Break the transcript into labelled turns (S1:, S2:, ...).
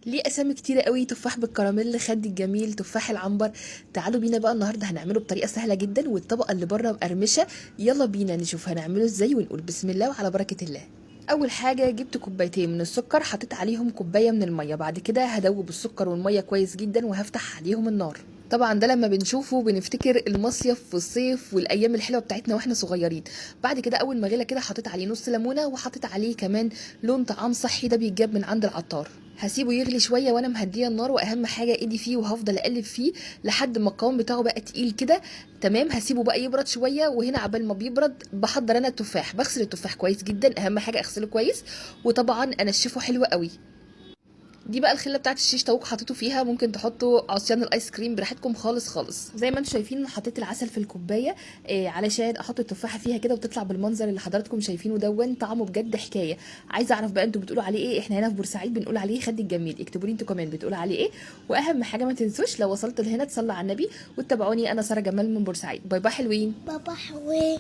S1: ليه اسامي كتيره قوي، تفاح بالكراميل، خد الجميل، تفاح العنبر. تعالوا بينا بقى النهارده هنعمله بطريقه سهله جدا، والطبقه اللي بره مقرمشه. يلا بينا نشوف هنعمله ازاي ونقول بسم الله وعلى بركه الله. اول حاجه جبت كوبايتين من السكر، حطيت عليهم كوبايه من الميه، بعد كده هدوب السكر والميه كويس جدا وهفتح عليهم النار. طبعا ده لما بنشوفه بنفتكر المصيف في الصيف والايام الحلوه بتاعتنا واحنا صغيرين. بعد كده اول ما غلى كده حطيت عليه نص ليمونه، وحطيت عليه كمان لون طعام صحي ده بيتجاب من عند العطار. هسيبه يغلي شويه وانا مهديه النار، واهم حاجه ايدي فيه، وهفضل اقلب فيه لحد ما القوام بتاعه بقى تقيل كده. تمام، هسيبه بقى يبرد شويه، وهنا عبال ما بيبرد بحضر انا التفاح. بغسل التفاح كويس جدا، اهم حاجه اغسله كويس، وطبعا انشفه حلو قوي. دي بقى الخله بتاعت الشيش طاووق حطيته فيها، ممكن تحطوا عصيان الايس كريم براحتكم خالص خالص. زي ما انتم شايفين حطيت العسل في الكوبايه علشان احط التفاحه فيها كده وتطلع بالمنظر اللي حضراتكم شايفينه دون. طعمه بجد حكايه. عايزه اعرف بقى انتوا بتقولوا عليه ايه؟ احنا هنا في بورسعيد بنقول عليه خد الجميل. اكتبوا لي انتوا كمان بتقولوا عليه ايه. واهم حاجه ما تنسوش لو وصلت لهنا تصلوا على النبي وتتابعوني. انا ساره جمال من بورسعيد. باي باي حلوين.
S2: بابا حوي.